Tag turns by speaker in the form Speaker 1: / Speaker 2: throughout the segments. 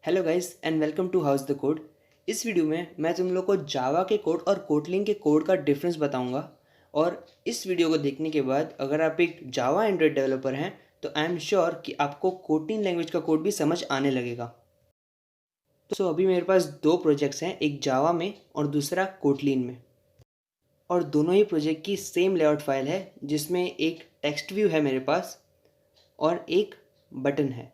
Speaker 1: Hello guys and welcome to house the code. इस video में मैं तुम लोग को जावा के कोड और कोटलिन के कोड का डिफरेंस बताऊंगा। और इस वीडियो को देखने के बाद अगर आप एक जावा एंड्रॉयड डेवलपर हैं तो आई एम श्योर कि आपको कोटलिन लैंग्वेज का कोड भी समझ आने लगेगा। तो अभी मेरे पास दो प्रोजेक्ट्स हैं, एक जावा में और दूसरा कोटलिन में। और दोनों ही प्रोजेक्ट की सेम लेआउट फाइल है जिसमें एक टेक्स्ट व्यू है मेरे पास और एक बटन है।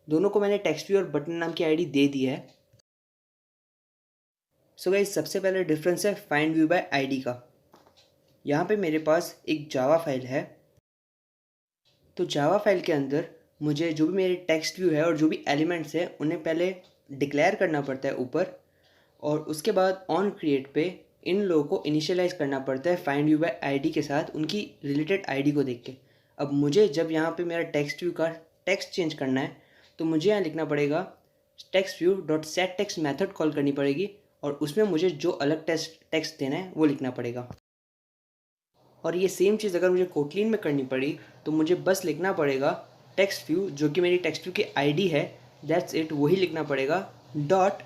Speaker 1: दोनों को मैंने टेक्स्ट व्यू और बटन नाम की आईडी दे दी है। सो गाइस, सबसे पहले डिफरेंस है फाइंड व्यू बाय आईडी का। यहाँ पे मेरे पास एक जावा फाइल है। तो जावा फाइल के अंदर मुझे जो भी मेरे टेक्स्ट व्यू है और जो भी एलिमेंट्स है उन्हें पहले डिक्लेयर करना पड़ता है ऊपर, और उसके बाद ऑन क्रिएट पे इन लोगों को इनिशियलाइज करना पड़ता है फाइंड व्यू बाय आईडी के साथ, उनकी रिलेटेड आईडी को देख के। अब मुझे जब यहाँ पे मेरा टेक्स्ट व्यू का टेक्स्ट चेंज करना है तो मुझे यहाँ लिखना पड़ेगा text view dot set text method call करनी पड़ेगी, और उसमें मुझे जो अलग टेक्स्ट देना है वो लिखना पड़ेगा। और ये सेम चीज़ अगर मुझे कोटलिन में करनी पड़ी तो मुझे बस लिखना पड़ेगा टेक्स्ट व्यू, जो कि मेरी टेक्स्ट व्यू की आईडी है, दैट्स इट, वही लिखना पड़ेगा, डॉट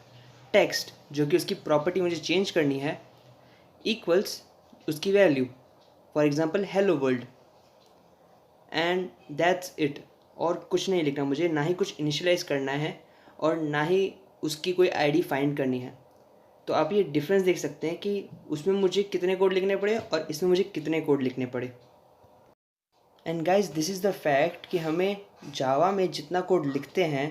Speaker 1: टेक्स्ट जो कि उसकी प्रॉपर्टी मुझे चेंज करनी है, इक्वल्स उसकी value, for example hello world, and that's it. और कुछ नहीं लिखना मुझे, ना ही कुछ इनिशियलाइज करना है और ना ही उसकी कोई आईडी फाइंड करनी है। तो आप ये डिफरेंस देख सकते हैं कि उसमें मुझे कितने कोड लिखने पड़े और इसमें मुझे कितने कोड लिखने पड़े। And guys, this is the fact कि हमें जावा में जितना कोड लिखते हैं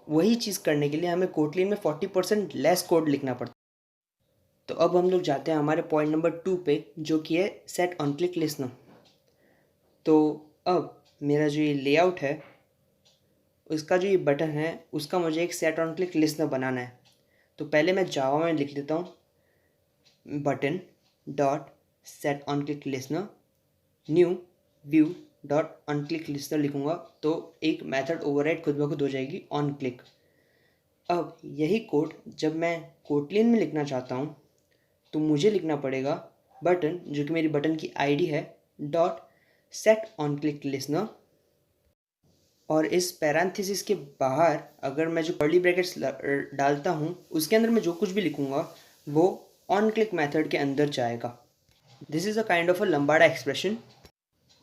Speaker 1: वही चीज़ करने के लिए हमें कोटलिन में 40% लेस कोड लिखना पड़ता है। तो अब हम लोग जाते हैं हमारे पॉइंट नंबर 2 पे, जो कि है सेट ऑन क्लिक लिस्नर। तो अब मेरा जो ये लेआउट है उसका जो ये बटन है उसका मुझे एक सेट ऑन क्लिक लिस्नर बनाना है। तो पहले मैं जावा में लिख देता हूँ button dot set on click listener new view dot on click listener लिखूँगा, तो एक मेथड ओवरराइड खुद ब खुद हो जाएगी ऑन क्लिक। अब यही कोड जब मैं कोटलिन में लिखना चाहता हूँ तो मुझे लिखना पड़ेगा बटन, जो कि मेरी बटन की आईडी है, dot set on click listener, और इस पैरेंथेसिस के बाहर अगर मैं जो कर्ली ब्रैकेट्स डालता हूँ उसके अंदर मैं जो कुछ भी लिखूँगा वो ऑन क्लिक मेथड के अंदर जाएगा। This is a kind of a lambda expression.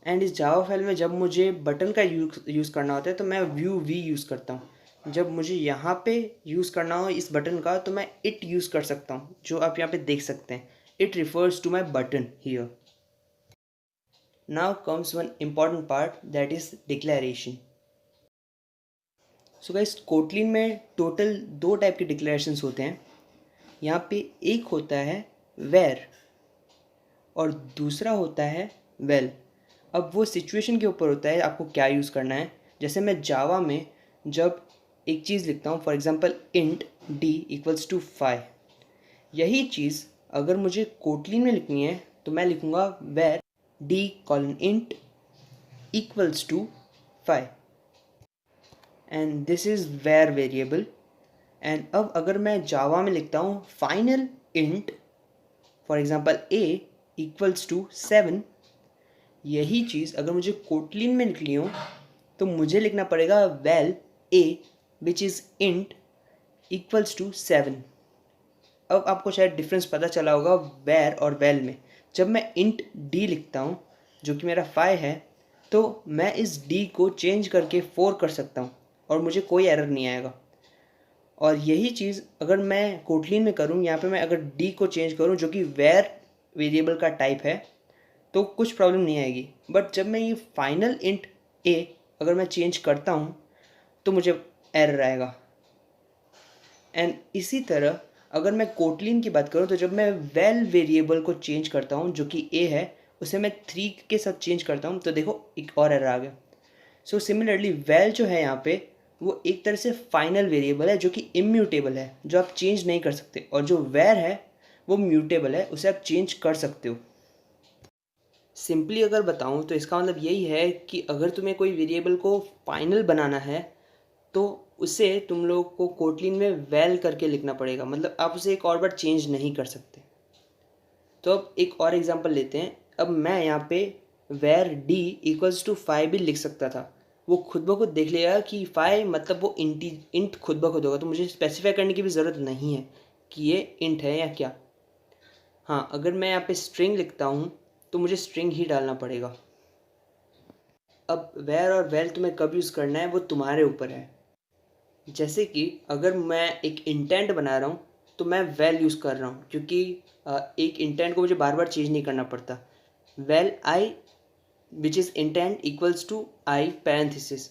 Speaker 1: And इस जावा फाइल में जब मुझे बटन का यूज़ करना होता है तो मैं व्यू वी यूज़ करता हूँ। जब मुझे यहाँ पे यूज़ करना हो इस बटन का तो मैं इट यूज़ कर सकता हूँ, जो आप यहाँ पे देख सकते हैं। It refers to my button here. Now comes one important part, that is declaration. So guys, Kotlin में टोटल दो टाइप के डिक्लेरेशंस होते हैं। यहाँ पे एक होता है वेर और दूसरा होता है वेल। अब वो सिचुएशन के ऊपर होता है आपको क्या यूज़ करना है। जैसे मैं जावा में जब एक चीज़ लिखता हूँ, for example int d equals to 5, यही चीज़ अगर मुझे कोटलिन में लिखनी है तो मैं लिखूँगा var d colon int equals to 5, and this is var variable. And अब अगर मैं जावा में लिखता हूँ final int, for example a equals to 7, यही चीज़ अगर मुझे कोटलिन में लिखनी हो तो मुझे लिखना पड़ेगा val a which is int equals to 7। अब आपको शायद डिफरेंस पता चला होगा वेर और वेल में। जब मैं इंट डी लिखता हूँ जो कि मेरा 5 है, तो मैं इस डी को चेंज करके 4 कर सकता हूँ और मुझे कोई एरर नहीं आएगा। और यही चीज़ अगर मैं कोटलिन में करूँ, यहाँ पे मैं अगर डी को चेंज करूँ जो कि वेर वेरिएबल का टाइप है, तो कुछ प्रॉब्लम नहीं आएगी। बट जब मैं ये फाइनल इंट ए अगर मैं चेंज करता हूँ तो मुझे एरर आएगा। एंड इसी तरह अगर मैं कोटलिन की बात करूँ तो जब मैं वेल वेरिएबल को चेंज करता हूँ जो कि ए है, उसे मैं 3 के साथ चेंज करता हूँ तो देखो एक और एरर आ गया। सो सिमिलरली वेल जो है यहाँ पे वो एक तरह से फाइनल वेरिएबल है जो कि इम्यूटेबल है, जो आप चेंज नहीं कर सकते, और जो वेर है वो म्यूटेबल है, उसे आप चेंज कर सकते हो। सिंपली अगर बताऊं तो इसका मतलब यही है कि अगर तुम्हें कोई वेरिएबल को फाइनल बनाना है तो उसे तुम लोग को कोटलिन में वेल करके लिखना पड़ेगा, मतलब आप उसे एक और बार चेंज नहीं कर सकते। तो अब एक और एग्जांपल लेते हैं। अब मैं यहाँ पे वेर डी इक्वल्स टू 5 भी लिख सकता था, वो खुद ब खुद देख लेगा कि फाई मतलब वो इंट खुद ब खुद होगा, तो मुझे स्पेसिफाई करने की भी ज़रूरत नहीं है कि ये इंट है या क्या। हाँ, अगर मैं यहाँ पे स्ट्रिंग लिखता हूँ तो मुझे स्ट्रिंग ही डालना पड़ेगा। अब वेयर और वेल तुम्हें कब यूज़ करना है वो तुम्हारे ऊपर है। जैसे कि अगर मैं एक इंटेंट बना रहा हूँ तो मैं वेल यूज़ कर रहा हूँ, क्योंकि एक इंटेंट को मुझे बार बार चेंज नहीं करना पड़ता। Val i which is intent equals to i parenthesis.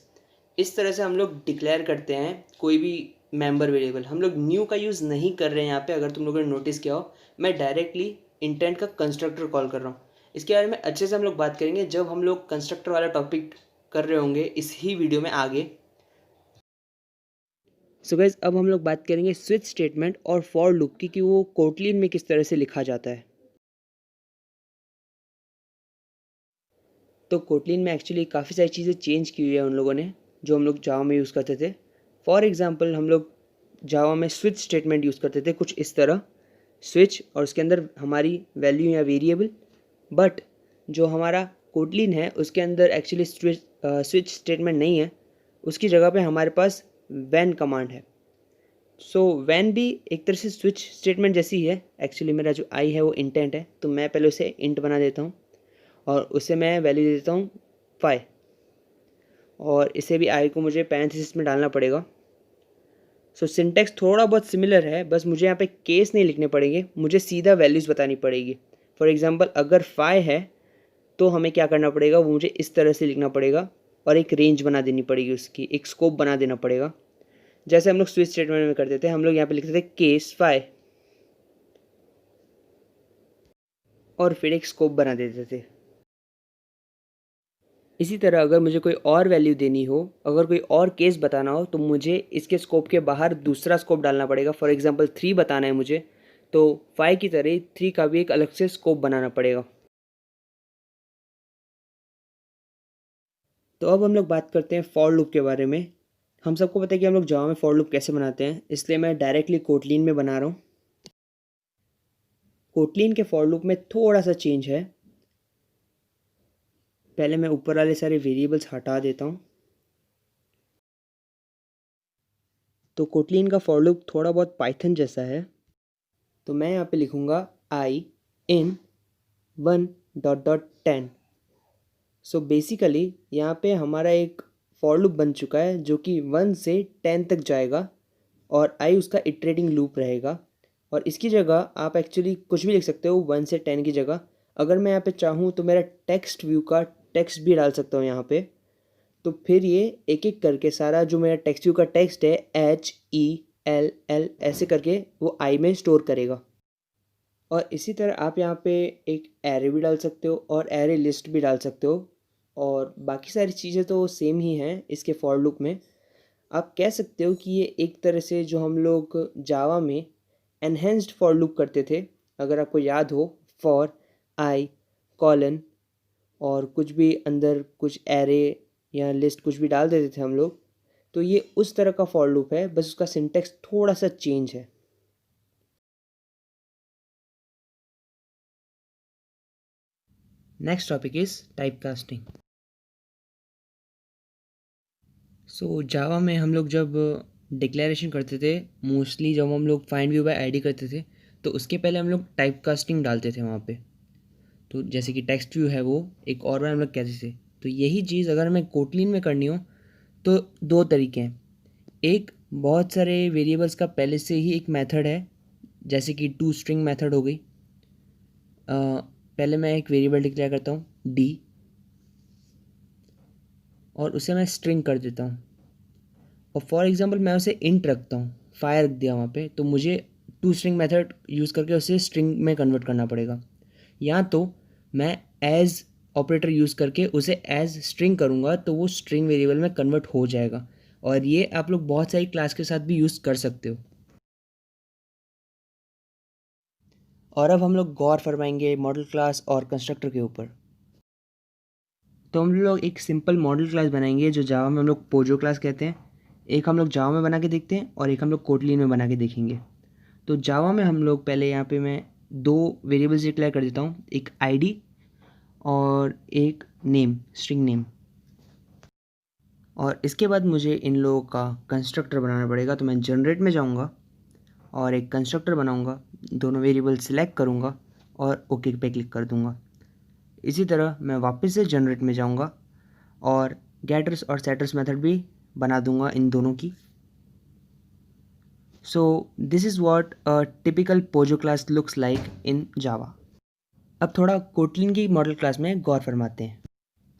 Speaker 1: इस तरह से हम लोग डिक्लेयर करते हैं कोई भी मेंबर वेरिएबल। हम लोग न्यू का यूज़ नहीं कर रहे हैं यहाँ पे, अगर तुम लोगों ने नोटिस किया हो। मैं डायरेक्टली इंटेंट का कंस्ट्रक्टर कॉल कर रहा हूँ। इसके बारे में अच्छे से हम लोग बात करेंगे जब हम लोग कंस्ट्रक्टर वाला टॉपिक कर रहे होंगे इस ही वीडियो में आगे। सो गाइस, अब हम लोग बात करेंगे स्विच स्टेटमेंट और फॉर लूप की कि वो कोटलिन में किस तरह से लिखा जाता है। तो कोटलिन में एक्चुअली काफ़ी सारी चीज़ें चेंज की हुई है उन लोगों ने, जो हम लोग जावा में यूज़ करते थे। फॉर एग्जांपल हम लोग जावा में स्विच स्टेटमेंट यूज़ करते थे कुछ इस तरह, स्विच और उसके अंदर हमारी वैल्यू या वेरिएबल। बट जो हमारा कोटलिन है उसके अंदर एक्चुअली स्विच स्टेटमेंट नहीं है, उसकी जगह पे हमारे पास वैन कमांड है। सो वैन भी एक तरह से स्विच स्टेटमेंट जैसी ही है। एक्चुअली मेरा जो आई है वो इंटेंट है, तो मैं पहले उसे इंट बना देता हूँ और उसे मैं वैल्यू दे देता हूँ 5, और इसे भी आई को मुझे पैरेंथेसिस में डालना पड़ेगा। सो सिंटेक्स थोड़ा बहुत सिमिलर है, बस मुझे यहाँ पे केस नहीं लिखने पड़ेंगे, मुझे सीधा वैल्यूज़ बतानी पड़ेगी। फॉर एग्जांपल अगर 5 है तो हमें क्या करना पड़ेगा, वो मुझे इस तरह से लिखना पड़ेगा और एक रेंज बना देनी पड़ेगी, उसकी एक स्कोप बना देना पड़ेगा। जैसे हम लोग स्विच स्टेटमेंट में करते थे, हम लोग यहाँ पे लिखते थे केस 5 और फिर एक स्कोप बना देते थे। इसी तरह अगर मुझे कोई और वैल्यू देनी हो, अगर कोई और केस बताना हो, तो मुझे इसके स्कोप के बाहर दूसरा स्कोप डालना पड़ेगा। फॉर एग्जांपल 3 बताना है मुझे, तो 5 की तरह 3 का भी एक अलग से स्कोप बनाना पड़ेगा। तो अब हम लोग बात करते हैं फॉर लूप के बारे में। हम सबको पता है कि हम लोग जावा में फॉर लूप कैसे बनाते हैं, इसलिए मैं डायरेक्टली कोटलिन में बना रहा हूँ। कोटलिन के फॉर लूप में थोड़ा सा चेंज है। पहले मैं ऊपर वाले सारे वेरिएबल्स हटा देता हूँ। तो कोटलिन का फॉर लूप थोड़ा बहुत पाइथन जैसा है। तो मैं यहाँ पे लिखूँगा आई इन 1.10। सो बेसिकली यहाँ पे हमारा एक फॉर लूप बन चुका है जो कि 1 से 10 तक जाएगा और आई उसका इटरेटिंग लूप रहेगा। और इसकी जगह आप एक्चुअली कुछ भी लिख सकते हो 1 से 10 की जगह। अगर मैं यहाँ पे चाहूँ तो मेरा टेक्स्ट व्यू का टेक्स्ट भी डाल सकता हूँ यहाँ पे। तो फिर ये एक एक करके सारा जो मेरा टेक्स्ट व्यू का टेक्स्ट है HELL ऐसे करके वो आई में स्टोर करेगा। और इसी तरह आप यहाँ पे एक एरे भी डाल सकते हो और एरे लिस्ट भी डाल सकते हो, और बाकी सारी चीज़ें तो सेम ही हैं इसके फॉर लूप में। आप कह सकते हो कि ये एक तरह से जो हम लोग जावा में एनहेंस्ड फॉर लूप करते थे, अगर आपको याद हो, फॉर आई कॉलन और कुछ भी अंदर कुछ एरे या लिस्ट कुछ भी डाल देते थे हम लोग, तो ये उस तरह का फॉर लूप है, बस उसका सिंटेक्स थोड़ा सा चेंज है। Next topic is type casting. So Java में हम लोग जब डिक्लेरेशन करते थे, मोस्टली जब हम लोग फाइंड व्यू बाय आईडी करते थे, तो उसके पहले हम लोग टाइप कास्टिंग डालते थे वहाँ पे। तो जैसे कि टेक्स्ट व्यू है वो एक और बार हम लोग कहते थे। तो यही चीज़ अगर हमें कोटलिन में करनी हो तो दो तरीके हैं। एक, बहुत सारे वेरिएबल्स का पहले से ही एक मेथड है, जैसे कि टू स्ट्रिंग मेथड हो गई। पहले मैं एक वेरिएबल डिक्लेयर करता हूँ डी और उसे मैं स्ट्रिंग कर देता हूँ, और फॉर एग्जांपल मैं उसे इंट रखता हूँ, फायर रख दिया वहाँ पे, तो मुझे टू स्ट्रिंग मेथड यूज़ करके उसे स्ट्रिंग में कन्वर्ट करना पड़ेगा। या तो मैं एज ऑपरेटर यूज़ करके उसे एज स्ट्रिंग करूँगा तो वो स्ट्रिंग वेरिएबल में कन्वर्ट हो जाएगा, और ये आप लोग बहुत सारी क्लास के साथ भी यूज़ कर सकते हो। और अब हम लोग गौर फरमाएंगे मॉडल क्लास और कंस्ट्रक्टर के ऊपर। तो हम लोग एक सिंपल मॉडल क्लास बनाएंगे जो जावा में हम लोग पोजो क्लास कहते हैं। एक हम लोग जावा में बना के देखते हैं और एक हम लोग कोटलिन में बना के देखेंगे। तो जावा में हम लोग पहले यहाँ पे मैं दो वेरिएबल्स डिक्लेयर कर देता हूँ, एक आईडी और एक नेम, स्ट्रिंग नेम। और इसके बाद मुझे इन लोगों का कंस्ट्रक्टर बनाना पड़ेगा। तो मैं जनरेट में जाऊँगा और एक कंस्ट्रक्टर बनाऊँगा, दोनों वेरिएबल सिलेक्ट करूँगा और ओके पे क्लिक कर दूँगा। इसी तरह मैं वापस से जनरेट में जाऊँगा और गेटर्स और सेटर्स मेथड भी बना दूँगा इन दोनों की। So this is what a typical POJO class looks like in Java. अब थोड़ा कोटलिन की मॉडल क्लास में गौर फरमाते हैं।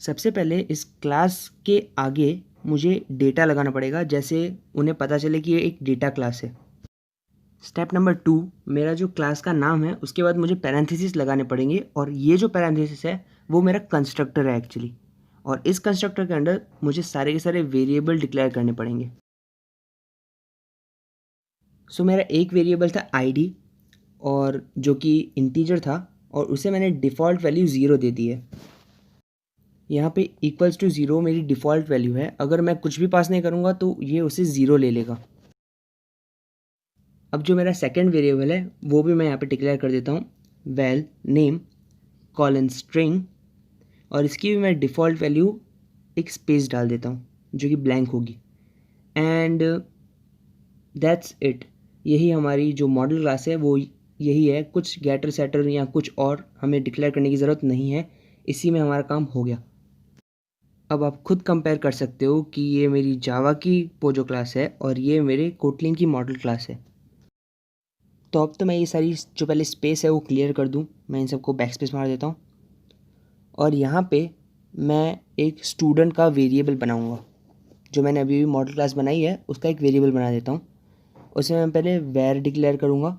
Speaker 1: सबसे पहले इस क्लास के आगे मुझे डेटा लगाना पड़ेगा, जैसे उन्हें पता चले कि ये एक डेटा क्लास है। स्टेप नंबर 2, मेरा जो क्लास का नाम है उसके बाद मुझे पैरेंथेसिस लगाने पड़ेंगे, और ये जो पैरेंथेसिस है वो मेरा कंस्ट्रक्टर है एक्चुअली। और इस कंस्ट्रक्टर के अंदर मुझे सारे के सारे वेरिएबल डिक्लेयर करने पड़ेंगे। सो मेरा एक वेरिएबल था आईडी, और जो कि इंटीजर था, और उसे मैंने डिफ़ॉल्ट वैल्यू 0 दे दी है। यहाँ पे इक्वल्स टू 0 मेरी डिफ़ॉल्ट वैल्यू है। अगर मैं कुछ भी पास नहीं करूँगा तो ये उसे 0 ले लेगा। अब जो मेरा सेकंड वेरिएबल है वो भी मैं यहाँ पे डिक्लेयर कर देता हूँ, वैल नेम कॉलन स्ट्रिंग, और इसकी भी मैं डिफ़ॉल्ट वैल्यू एक स्पेस डाल देता हूँ जो कि ब्लैंक होगी। And that's it. यही हमारी जो मॉडल क्लास है वो यही है। कुछ गेटर सेटर या कुछ और हमें डिक्लेयर करने की ज़रूरत नहीं है, इसी में हमारा काम हो गया। अब आप खुद कंपेयर कर सकते हो कि ये मेरी जावा की पोजो क्लास है और ये मेरे कोटलिन की मॉडल क्लास है। तो अब तो मैं ये सारी जो पहले स्पेस है वो क्लियर कर दूँ। मैं इन सबको बैक स्पेस मार देता हूँ, और यहाँ पे मैं एक स्टूडेंट का वेरिएबल बनाऊँगा। जो मैंने अभी भी मॉडल क्लास बनाई है उसका एक वेरिएबल बना देता हूँ। उसमें मैं पहले वेर डिक्लेयर करूँगा,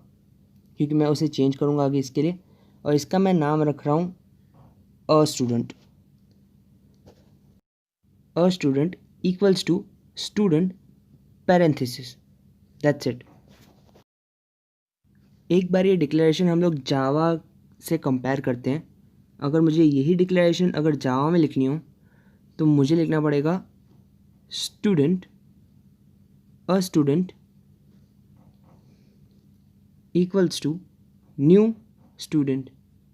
Speaker 1: क्योंकि मैं उसे चेंज करूँगा आगे इसके लिए, और इसका मैं नाम रख रहा हूँ a student. A student equals to student parenthesis, that's it. एक बार ये डिक्लेरेशन हम लोग जावा से कंपेयर करते हैं। अगर मुझे यही डिक्लेरेशन अगर जावा में लिखनी हो तो मुझे लिखना पड़ेगा student a student equals to new student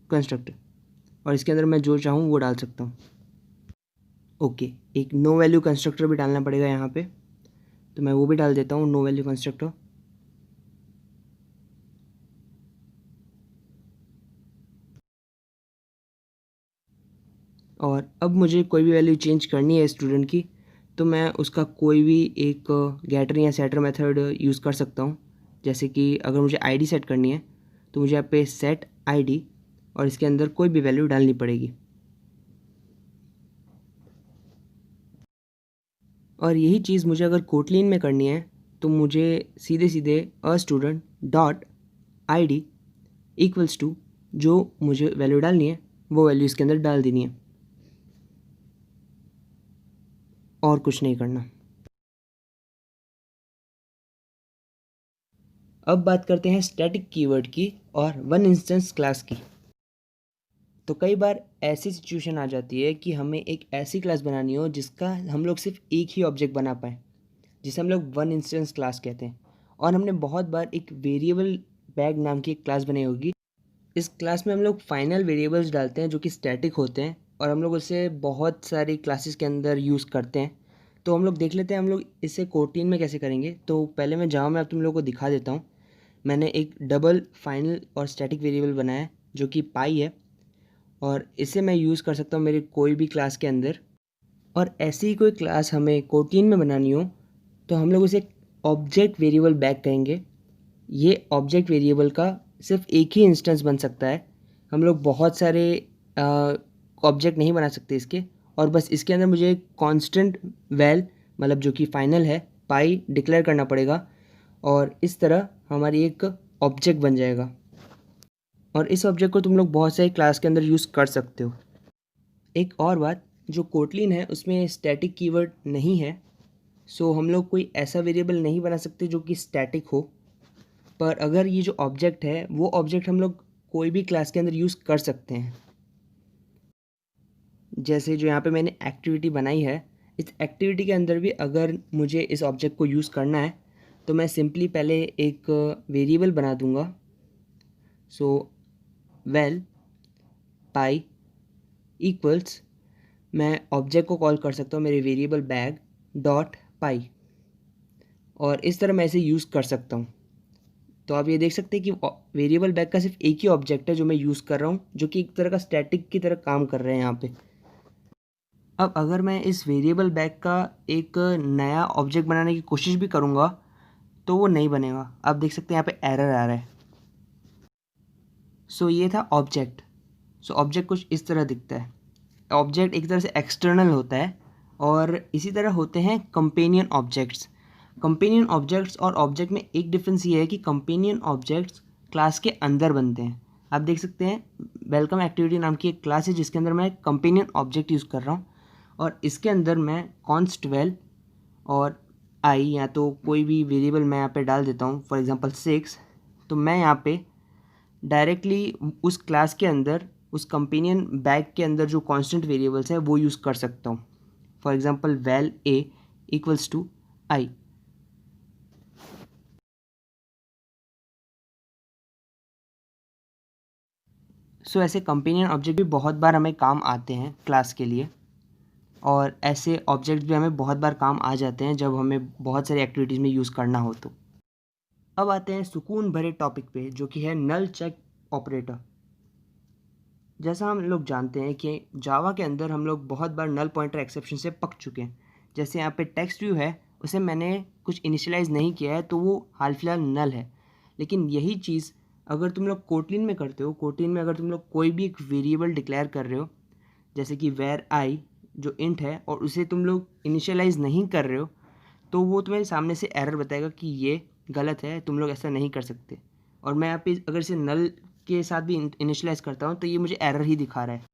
Speaker 1: constructor, और इसके अंदर मैं जो चाहूँ वो डाल सकता हूँ। ओके, एक नो वैल्यू कंस्ट्रक्टर भी डालना पड़ेगा यहाँ पे, तो मैं वो भी डाल देता हूँ, नो वैल्यू कंस्ट्रक्टर। और अब मुझे कोई भी वैल्यू चेंज करनी है स्टूडेंट की, तो मैं उसका कोई भी एक गेटर या सेटर मेथड यूज़ कर सकता हूँ। जैसे कि अगर मुझे आईडी सेट करनी है तो मुझे यहाँ पे सेट आईडी, और इसके अंदर कोई भी वैल्यू डालनी पड़ेगी। और यही चीज़ मुझे अगर कोटलिन में करनी है तो मुझे सीधे सीधे a student dot i d equals to जो मुझे वैल्यू डालनी है वो वैल्यू इसके अंदर डाल देनी है, और कुछ नहीं करना। अब बात करते हैं स्टैटिक कीवर्ड की और वन इंस्टेंस क्लास की। तो कई बार ऐसी सिचुएशन आ जाती है कि हमें एक ऐसी क्लास बनानी हो जिसका हम लोग सिर्फ एक ही ऑब्जेक्ट बना पाएँ, जिसे हम लोग वन इंस्टेंस क्लास कहते हैं। और हमने बहुत बार एक वेरिएबल बैग नाम की एक क्लास बनाई होगी। इस क्लास में हम लोग फाइनल वेरिएबल्स डालते हैं जो कि स्टैटिक होते हैं, और हम लोग उसे बहुत सारी क्लासेस के अंदर यूज़ करते हैं। तो हम लोग देख लेते हैं हम लोग इसे कोटलिन में कैसे करेंगे। तो पहले मैं जावा में अब तुम लोगों को दिखा देता हूँ। मैंने एक डबल फाइनल और स्टैटिक वेरिएबल बनाया है जो कि पाई है, और इसे मैं यूज़ कर सकता हूँ मेरे कोई भी क्लास के अंदर। और ऐसी ही कोई क्लास हमें कोटलिन में बनानी हो तो हम लोग उसे ऑब्जेक्ट वेरिएबल बैग कहेंगे। ये ऑब्जेक्ट वेरिएबल का सिर्फ एक ही इंस्टेंस बन सकता है। हम लोग बहुत सारे ऑब्जेक्ट नहीं बना सकते इसके, और बस इसके अंदर मुझे कांस्टेंट वैल मतलब जो कि फाइनल है पाई डिक्लेयर करना पड़ेगा, और इस तरह हमारी एक ऑब्जेक्ट बन जाएगा। और इस ऑब्जेक्ट को तुम लोग बहुत सारी क्लास के अंदर यूज़ कर सकते हो। एक और बात, जो कोटलिन है उसमें स्टैटिक कीवर्ड नहीं है, सो हम लोग कोई ऐसा वेरिएबल नहीं बना सकते जो कि स्टैटिक हो। पर अगर ये जो ऑब्जेक्ट है वो ऑब्जेक्ट हम लोग कोई भी क्लास के अंदर यूज़ कर सकते हैं। जैसे जो यहाँ पे मैंने एक्टिविटी बनाई है, इस एक्टिविटी के अंदर भी अगर मुझे इस ऑब्जेक्ट को यूज़ करना है तो मैं सिंपली पहले एक वेरिएबल बना दूंगा। सो वेल पाई इक्वल्स, मैं ऑब्जेक्ट को कॉल कर सकता हूँ मेरे वेरिएबल बैग, डॉट पाई, और इस तरह मैं इसे यूज़ कर सकता हूँ। तो आप ये देख सकते हैं कि वेरिएबल बैग का सिर्फ एक ही ऑब्जेक्ट है जो मैं यूज़ कर रहा हूँ, जो कि एक तरह का स्टैटिक की तरह काम कर रहे हैं यहाँ पे। अब अगर मैं इस वेरिएबल बैग का एक नया ऑब्जेक्ट बनाने की कोशिश भी करूँगा तो वो नहीं बनेगा। आप देख सकते हैं यहाँ पे एरर आ रहा है। सो ये था ऑब्जेक्ट। सो ऑब्जेक्ट कुछ इस तरह दिखता है। ऑब्जेक्ट एक तरह से एक्सटर्नल होता है, और इसी तरह होते हैं कंपेनियन ऑब्जेक्ट्स। कंपेनियन ऑब्जेक्ट्स और ऑब्जेक्ट में एक डिफरेंस ये है कि कंपेनियन ऑब्जेक्ट्स क्लास के अंदर बनते हैं। आप देख सकते हैं वेलकम एक्टिविटी नाम की एक क्लास है जिसके अंदर मैं कंपेनियन ऑब्जेक्ट यूज़ कर रहा हूँ, और इसके अंदर मैं कॉन्स्ट वेल और आई या तो कोई भी वेरिएबल मैं यहाँ पे डाल देता हूँ, फॉर एग्जांपल 6। तो मैं यहाँ पे डायरेक्टली उस क्लास के अंदर उस कंपेनियन बैग के अंदर जो कांस्टेंट वेरिएबल्स है वो यूज़ कर सकता हूँ। For example val a equals to I. So ऐसे कंपेनियन ऑब्जेक्ट भी बहुत बार हमें काम आते हैं क्लास के लिए, और ऐसे ऑब्जेक्ट भी हमें बहुत बार काम आ जाते हैं जब हमें बहुत सारी एक्टिविटीज़ में यूज़ करना हो तो। अब आते हैं सुकून भरे टॉपिक पे, जो कि है नल चेक ऑपरेटर। जैसा हम लोग जानते हैं कि जावा के अंदर हम लोग बहुत बार नल पॉइंटर एक्सेप्शन से पक चुके हैं। जैसे यहाँ पे टेक्स्ट व्यू है, उसे मैंने कुछ इनिशियलाइज़ नहीं किया है तो वो हाल फिलहाल नल है। लेकिन यही चीज़ अगर तुम लोग कोटलिन में करते हो, कोटलिन में अगर तुम लोग कोई भी एक वेरिएबल डिक्लेयर कर रहे हो, जैसे कि वेर आई जो इंट है, और उसे तुम लोग इनिशियलाइज़ नहीं कर रहे हो, तो वो तुम्हें सामने से एरर बताएगा कि ये गलत है, तुम लोग ऐसा नहीं कर सकते। और मैं यहाँ पे अगर इसे नल के साथ भी इनिशियलाइज़ करता हूँ तो ये मुझे एरर ही दिखा रहा है।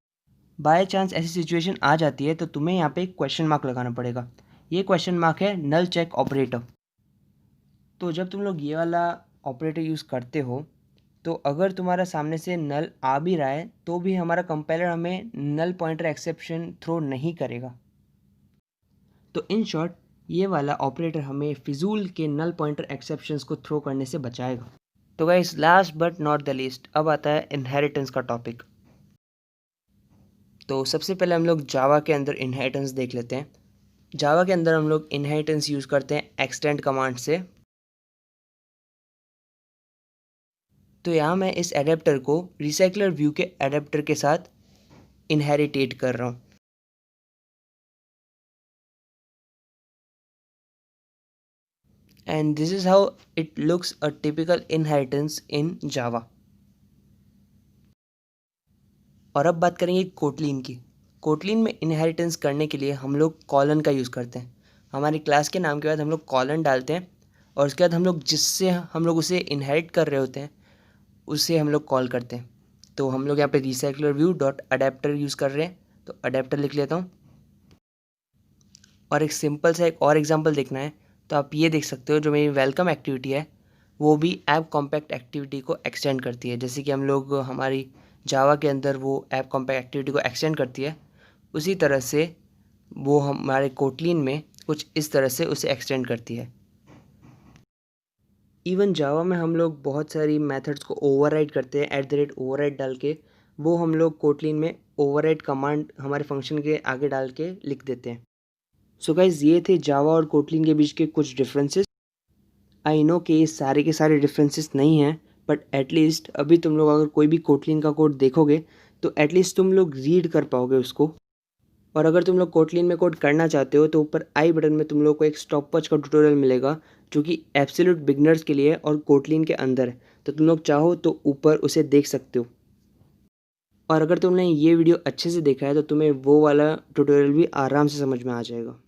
Speaker 1: बाय चांस ऐसी सिचुएशन आ जाती है तो तुम्हें यहाँ पे क्वेश्चन मार्क लगाना पड़ेगा। ये क्वेश्चन मार्क है नल चेक ऑपरेटर। तो जब तुम लोग ये वाला ऑपरेटर यूज़ करते हो, तो अगर तुम्हारा सामने से नल आ भी रहा है तो भी हमारा कंपाइलर हमें नल पॉइंटर एक्सेप्शन थ्रो नहीं करेगा। तो इन शॉर्ट ये वाला ऑपरेटर हमें फिजूल के नल पॉइंटर एक्सेप्शंस को थ्रो करने से बचाएगा। तो guys last but not the least अब आता है इनहेरिटेंस का टॉपिक। तो सबसे पहले हम लोग जावा के अंदर इनहेरिटेंस देख लेते हैं। जावा के अंदर हम लोग इनहेरिटेंस यूज़ करते हैं एक्सटेंड कमांड से। तो यहाँ मैं इस एडेप्टर को रिसाइकलर व्यू के एडेप्टर के साथ इनहेरिटेट कर रहा हूँ। And this is how it looks a typical inheritance in Java. और अब बात करेंगे कोटलिन की। कोटलिन में इनहेरिटेंस करने के लिए हम लोग कॉलन का यूज़ करते हैं। हमारी क्लास के नाम के बाद हम लोग कॉलन डालते हैं, और उसके बाद हम लोग जिससे हम लोग उसे इनहेरिट कर रहे होते हैं उसे हम लोग कॉल करते हैं। तो हम लोग यहाँ पे recycler view dot adapter use कर रहे हैं, तो अडेप्टर लिख लेता हूँ। और एक सिंपल सा एक और एग्जांपल देखना है तो आप ये देख सकते हो, जो मेरी वेलकम एक्टिविटी है वो भी ऐप कॉम्पैक्ट एक्टिविटी को एक्सटेंड करती है। जैसे कि हम लोग हमारी जावा के अंदर वो ऐप कॉम्पैक्ट एक्टिविटी को एक्सटेंड करती है, उसी तरह से वो हमारे कोटलिन में कुछ इस तरह से उसे एक्सटेंड करती है। इवन जावा में हम लोग बहुत सारी मेथड्स को ओवरराइड करते हैं @override डाल के, वो हम लोग कोटलिन में ओवरराइड कमांड हमारे फंक्शन के आगे डाल के लिख देते हैं। सो गाइज ये थे जावा और कोटलिन के बीच के कुछ डिफरेंसेस। आई नो कि ये सारे के सारे डिफरेंसेस नहीं हैं, बट एटलीस्ट अभी तुम लोग अगर कोई भी कोटलिन का कोड देखोगे तो एटलीस्ट तुम लोग रीड कर पाओगे उसको। और अगर तुम लोग कोटलिन में कोड करना चाहते हो तो ऊपर आई बटन में तुम लोग को एक स्टॉपवॉच का ट्यूटोरियल मिलेगा, जो कि एब्सोल्यूट बिगनर्स के लिए और कोटलिन के अंदर है। तो तुम लोग चाहो तो ऊपर उसे देख सकते हो। और अगर तुमने ये वीडियो अच्छे से देखा है तो तुम्हें वो वाला ट्यूटोरियल भी आराम से समझ में आ जाएगा।